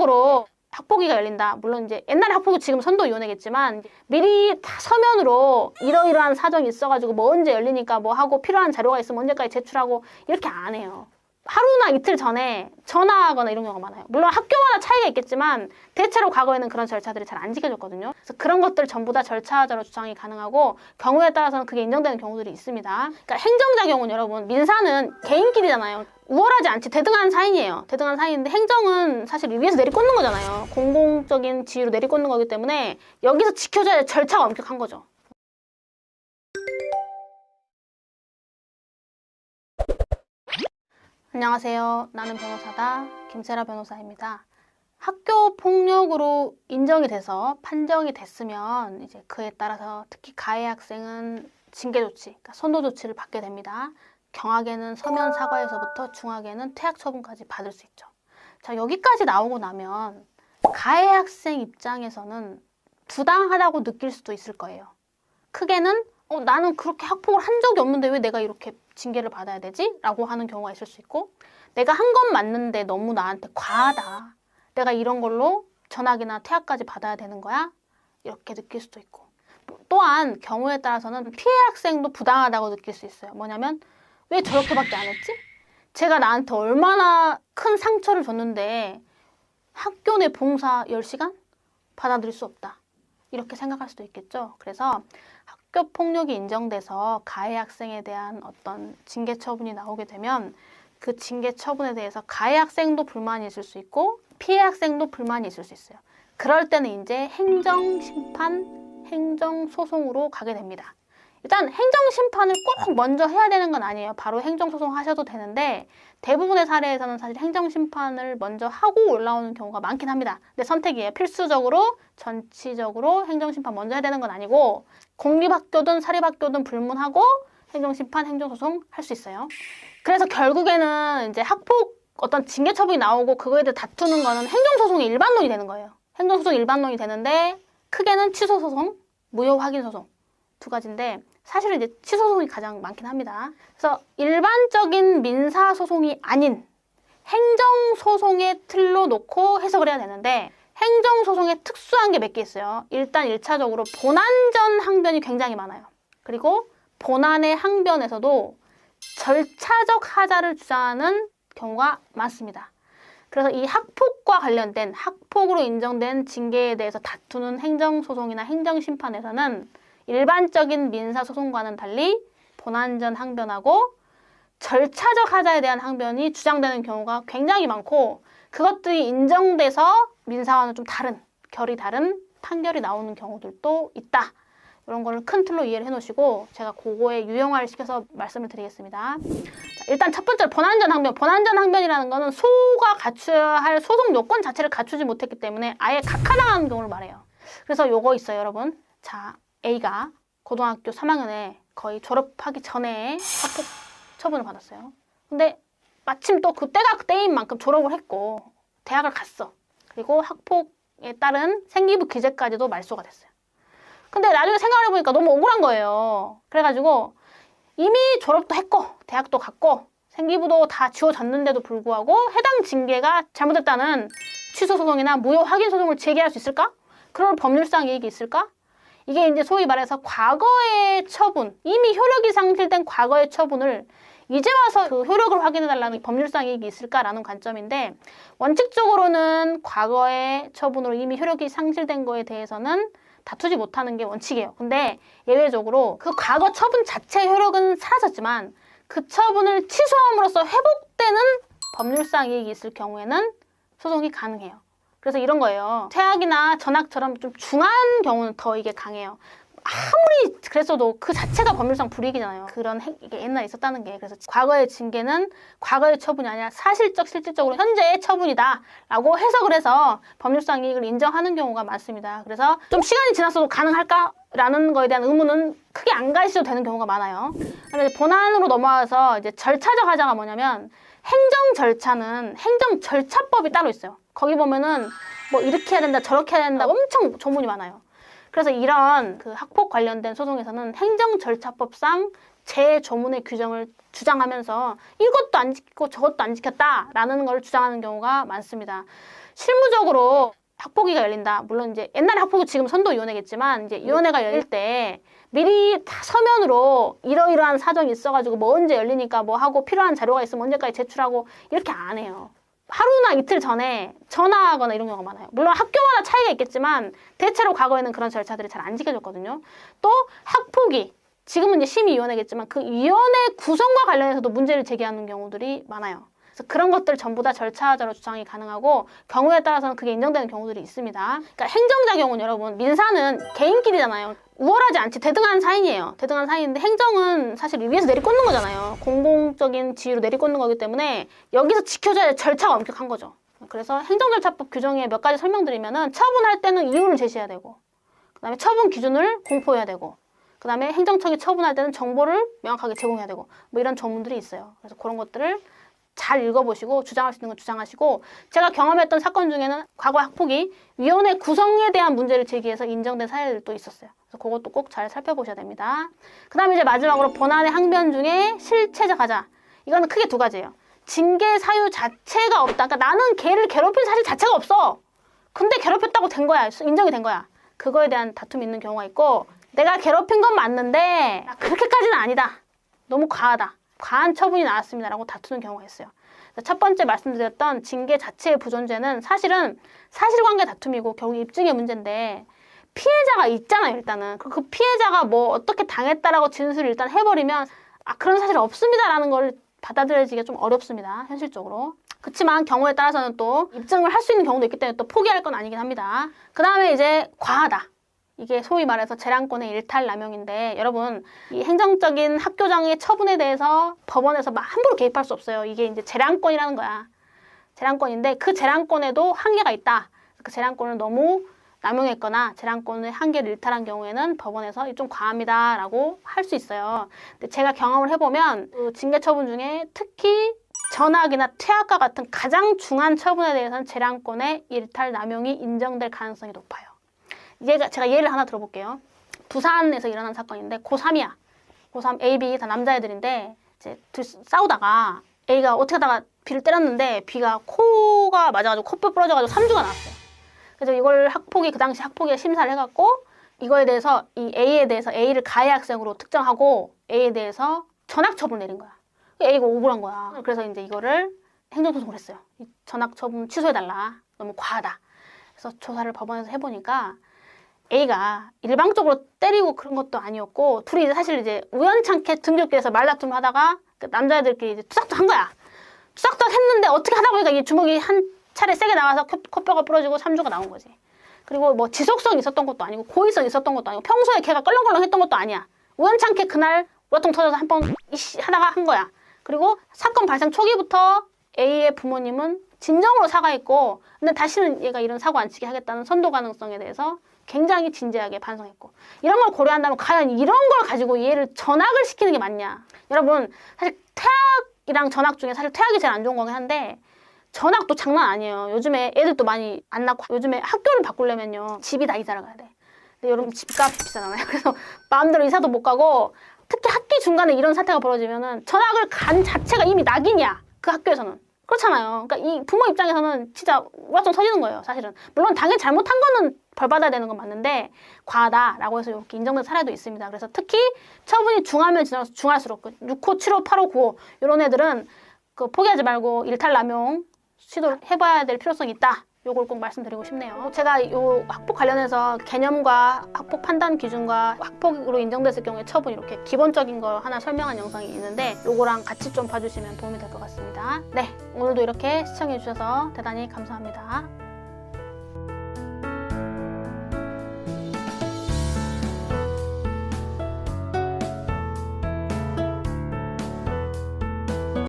형식적으로 학폭위가 열린다. 물론 이제 옛날에 학폭위 지금 선도위원회겠지만 미리 다 서면으로 이러이러한 사정이 있어가지고 뭐 언제 열리니까 뭐 하고 필요한 자료가 있으면 언제까지 제출하고 이렇게 안 해요. 하루나 이틀 전에 전화하거나 이런 경우가 많아요. 물론 학교마다 차이가 있겠지만 대체로 과거에는 그런 절차들이 잘 안 지켜졌거든요. 그래서 그런 것들 전부 다 절차적으로 주장이 가능하고 경우에 따라서는 그게 인정되는 경우들이 있습니다. 그러니까 행정자 경우는 여러분 민사는 개인끼리잖아요. 우월하지 않지 대등한 사인이에요. 대등한 사인인데 행정은 사실 위에서 내리꽂는 거잖아요. 공공적인 지위로 내리꽂는 거기 때문에 여기서 지켜줘야 할 절차가 엄격한 거죠. 안녕하세요. 나는 변호사다. 김세라 변호사입니다. 학교 폭력으로 인정이 돼서 판정이 됐으면 이제 그에 따라서 특히 가해 학생은 징계 조치, 그러니까 선도 조치를 받게 됩니다. 경하게는 서면 사과에서부터 중하게는 퇴학 처분까지 받을 수 있죠. 자, 여기까지 나오고 나면 가해 학생 입장에서는 부당하다고 느낄 수도 있을 거예요. 크게는 나는 그렇게 학폭을 한 적이 없는데 왜 내가 이렇게 징계를 받아야 되지? 라고 하는 경우가 있을 수 있고, 내가 한 건 맞는데 너무 나한테 과하다. 내가 이런 걸로 전학이나 퇴학까지 받아야 되는 거야? 이렇게 느낄 수도 있고, 또한 경우에 따라서는 피해 학생도 부당하다고 느낄 수 있어요. 뭐냐면 왜 저렇게밖에 안 했지? 제가 나한테 얼마나 큰 상처를 줬는데 학교 내 봉사 10시간? 받아들일 수 없다. 이렇게 생각할 수도 있겠죠. 그래서 학교 폭력이 인정돼서 가해 학생에 대한 어떤 징계 처분이 나오게 되면 그 징계 처분에 대해서 가해 학생도 불만이 있을 수 있고 피해 학생도 불만이 있을 수 있어요. 그럴 때는 이제 행정심판, 행정소송으로 가게 됩니다. 일단 행정심판을 꼭 먼저 해야 되는 건 아니에요. 바로 행정소송 하셔도 되는데 대부분의 사례에서는 사실 행정심판을 먼저 하고 올라오는 경우가 많긴 합니다. 근데 선택이에요. 필수적으로 전치적으로 행정심판 먼저 해야 되는 건 아니고 공립학교든 사립학교든 불문하고 행정심판, 행정소송 할 수 있어요. 그래서 결국에는 이제 학폭 어떤 징계 처분이 나오고 그거에 대해 다투는 거는 행정소송이 일반론이 되는 거예요. 행정소송 일반론이 되는데 크게는 취소소송, 무효확인소송 두 가지인데 사실은 이제 취소소송이 가장 많긴 합니다. 그래서 일반적인 민사소송이 아닌 행정소송의 틀로 놓고 해석을 해야 되는데 행정소송에 특수한 게 몇 개 있어요. 일단 1차적으로 본안전 항변이 굉장히 많아요. 그리고 본안의 항변에서도 절차적 하자를 주장하는 경우가 많습니다. 그래서 이 학폭과 관련된 학폭으로 인정된 징계에 대해서 다투는 행정소송이나 행정심판에서는 일반적인 민사소송과는 달리 본안전 항변하고 절차적 하자에 대한 항변이 주장되는 경우가 굉장히 많고 그것들이 인정돼서 민사와는 좀 다른, 결이 다른 판결이 나오는 경우들도 있다. 이런 거를 큰 틀로 이해를 해놓으시고 제가 그거에 유형화를 시켜서 말씀을 드리겠습니다. 자, 일단 첫 번째로 본안전 항변. 본안전 항변이라는 거는 소가 갖춰야 할 소송 요건 자체를 갖추지 못했기 때문에 아예 각하당하는 경우를 말해요. 그래서 요거 있어요, 여러분. 자, A가 고등학교 3학년에 거의 졸업하기 전에 학폭 처분을 받았어요. 근데 마침 또 그때가 그때인 만큼 졸업을 했고 대학을 갔어. 그리고 학폭에 따른 생기부 기재까지도 말소가 됐어요. 근데 나중에 생각해보니까 너무 억울한 거예요. 그래가지고 이미 졸업도 했고 대학도 갔고 생기부도 다 지워졌는데도 불구하고 해당 징계가 잘못됐다는 취소소송이나 무효확인소송을 제기할 수 있을까? 그럴 법률상 이익이 있을까? 이게 이제 소위 말해서 과거의 처분, 이미 효력이 상실된 과거의 처분을 이제 와서 그 효력을 확인해달라는 법률상 이익이 있을까라는 관점인데 원칙적으로는 과거의 처분으로 이미 효력이 상실된 거에 대해서는 다투지 못하는 게 원칙이에요. 근데 예외적으로 그 과거 처분 자체의 효력은 사라졌지만 그 처분을 취소함으로써 회복되는 법률상 이익이 있을 경우에는 소송이 가능해요. 그래서 이런 거예요. 퇴학이나 전학처럼 좀 중한 경우는 더 이게 강해요. 아무리 그랬어도 그 자체가 법률상 불이익이잖아요. 그런 이게 옛날에 있었다는 게. 그래서 과거의 징계는 과거의 처분이 아니라 사실적 실질적으로 현재의 처분이다 라고 해석을 해서 법률상 이익을 인정하는 경우가 많습니다. 그래서 좀 시간이 지났어도 가능할까? 라는 거에 대한 의문은 크게 안 가셔도 되는 경우가 많아요. 그런데 본안으로 넘어와서 이제 절차적 하자가 뭐냐면 행정 절차는 행정 절차법이 따로 있어요. 거기 보면은 뭐 이렇게 해야 된다 저렇게 해야 된다 엄청 조문이 많아요. 그래서 이런 그 학폭 관련된 소송에서는 행정절차법상 재조문의 규정을 주장하면서 이것도 안 지키고 저것도 안 지켰다라는 걸 주장하는 경우가 많습니다. 실무적으로 학폭위가 열린다. 물론 이제 옛날에 학폭위 지금 선도위원회겠지만 이제 위원회가 열릴 때 미리 다 서면으로 이러이러한 사정이 있어가지고 뭐 언제 열리니까 뭐 하고 필요한 자료가 있으면 언제까지 제출하고 이렇게 안 해요. 하루나 이틀 전에 전화하거나 이런 경우가 많아요. 물론 학교마다 차이가 있겠지만 대체로 과거에는 그런 절차들이 잘 안 지켜졌거든요. 또 학폭위, 지금은 이제 심의위원회겠지만 그 위원회 구성과 관련해서도 문제를 제기하는 경우들이 많아요. 그래서 그런 것들 전부 다 절차적으로 주장이 가능하고 경우에 따라서는 그게 인정되는 경우들이 있습니다. 그러니까 행정자 경우는 여러분 민사는 개인끼리잖아요. 우월하지 않지 대등한 사인이에요. 대등한 사인인데 행정은 사실 위에서 내리꽂는 거잖아요. 공공적인 지위로 내리꽂는 거기 때문에 여기서 지켜줘야 할 절차가 엄격한 거죠. 그래서 행정절차법 규정에 몇 가지 설명드리면은 처분할 때는 이유를 제시해야 되고 그다음에 처분 기준을 공포해야 되고 그 다음에 행정청이 처분할 때는 정보를 명확하게 제공해야 되고 뭐 이런 조문들이 있어요. 그래서 그런 것들을 잘 읽어보시고 주장할 수 있는 건 주장하시고 제가 경험했던 사건 중에는 과거 학폭위 위원회 구성에 대한 문제를 제기해서 인정된 사례들도 있었어요. 그래서 그것도 꼭 잘 살펴보셔야 됩니다. 그 다음에 이제 마지막으로 본안의 항변 중에 실체적 하자. 이거는 크게 두 가지예요. 징계 사유 자체가 없다. 그러니까 나는 걔를 괴롭힌 사실 자체가 없어. 근데 괴롭혔다고 된 거야. 인정이 된 거야. 그거에 대한 다툼이 있는 경우가 있고 내가 괴롭힌 건 맞는데 그렇게까지는 아니다. 너무 과하다. 과한 처분이 나왔습니다. 라고 다투는 경우가 있어요. 첫 번째 말씀드렸던 징계 자체의 부존재는 사실은 사실관계 다툼이고 결국 입증의 문제인데 피해자가 있잖아요. 일단은. 그 피해자가 뭐 어떻게 당했다라고 진술을 일단 해버리면 그런 사실 없습니다. 라는 걸 받아들여지기가 좀 어렵습니다. 현실적으로. 그렇지만 경우에 따라서는 또 입증을 할 수 있는 경우도 있기 때문에 또 포기할 건 아니긴 합니다. 그 다음에 이제 과하다. 이게 소위 말해서 재량권의 일탈남용인데 여러분 이 행정적인 학교장의 처분에 대해서 법원에서 막 함부로 개입할 수 없어요. 이게 이제 재량권이라는 거야. 재량권인데 그 재량권에도 한계가 있다. 그 재량권을 너무 남용했거나 재량권의 한계를 일탈한 경우에는 법원에서 좀 과합니다 라고 할 수 있어요. 근데 제가 경험을 해보면 그 징계 처분 중에 특히 전학이나 퇴학과 같은 가장 중한 처분에 대해서는 재량권의 일탈 남용이 인정될 가능성이 높아요. 제가 예를 하나 들어볼게요. 부산에서 일어난 사건인데 고3이야. 고3 A, B 다 남자애들인데 이제 싸우다가 A가 어떻게 하다가 B를 때렸는데 B가 코가 맞아가지고 코뼈 부러져가지고 3주가 나왔어요. 그래서 이걸 그 당시 학폭위가 심사를 해갖고 이거에 대해서 이 A에 대해서 A를 가해 학생으로 특정하고 A에 대해서 전학 처분을 내린 거야. A가 억울한 거야. 그래서 이제 이거를 행정소송을 했어요. 이 전학 처분 취소해달라. 너무 과하다. 그래서 조사를 법원에서 해보니까 A가 일방적으로 때리고 그런 것도 아니었고 둘이 사실 이제 우연찮게 등굣길에서 말다툼을 하다가 그 남자애들끼리 이제 투닥투닥 한 거야. 투닥투닥 했는데 어떻게 하다 보니까 이 주먹이 한 차례 세게 나가서 코뼈가 부러지고 3주가 나온 거지. 그리고 뭐 지속성이 있었던 것도 아니고 고의성이 있었던 것도 아니고 평소에 걔가 껄렁껄렁 했던 것도 아니야. 우연찮게 그날 우라통 터져서 한 번 하다가 한 거야. 그리고 사건 발생 초기부터 A의 부모님은 진정으로 사과했고 근데 다시는 얘가 이런 사고 안 치게 하겠다는 선도 가능성에 대해서 굉장히 진지하게 반성했고 이런 걸 고려한다면 과연 이런 걸 가지고 얘를 전학을 시키는 게 맞냐. 여러분 사실 퇴학이랑 전학 중에 사실 퇴학이 제일 안 좋은 거긴 한데 전학도 장난 아니에요. 요즘에 애들도 많이 안 낳고 요즘에 학교를 바꾸려면요 집이 다 이사를 가야 돼. 근데 여러분 집값 비싸잖아요. 그래서 마음대로 이사도 못 가고 특히 학기 중간에 이런 사태가 벌어지면은 전학을 간 자체가 이미 낙인이야. 그 학교에서는. 그렇잖아요. 그러니까 이 부모 입장에서는 진짜 우라통 터지는 거예요, 사실은. 물론 당연히 잘못한 거는 벌 받아야 되는 건 맞는데 과하다라고 해서 이렇게 인정된 사례도 있습니다. 그래서 특히 처분이 중하면 중할수록 6호, 7호, 8호, 9호 이런 애들은 그 포기하지 말고 일탈 남용 시도를 해봐야 될 필요성이 있다. 요걸 꼭 말씀드리고 싶네요. 제가 요 학폭 관련해서 개념과 학폭 판단 기준과 학폭으로 인정됐을 경우에 처분 이렇게 기본적인 거 하나 설명한 영상이 있는데 요거랑 같이 좀 봐주시면 도움이 될 것 같습니다. 네, 오늘도 이렇게 시청해 주셔서 대단히 감사합니다.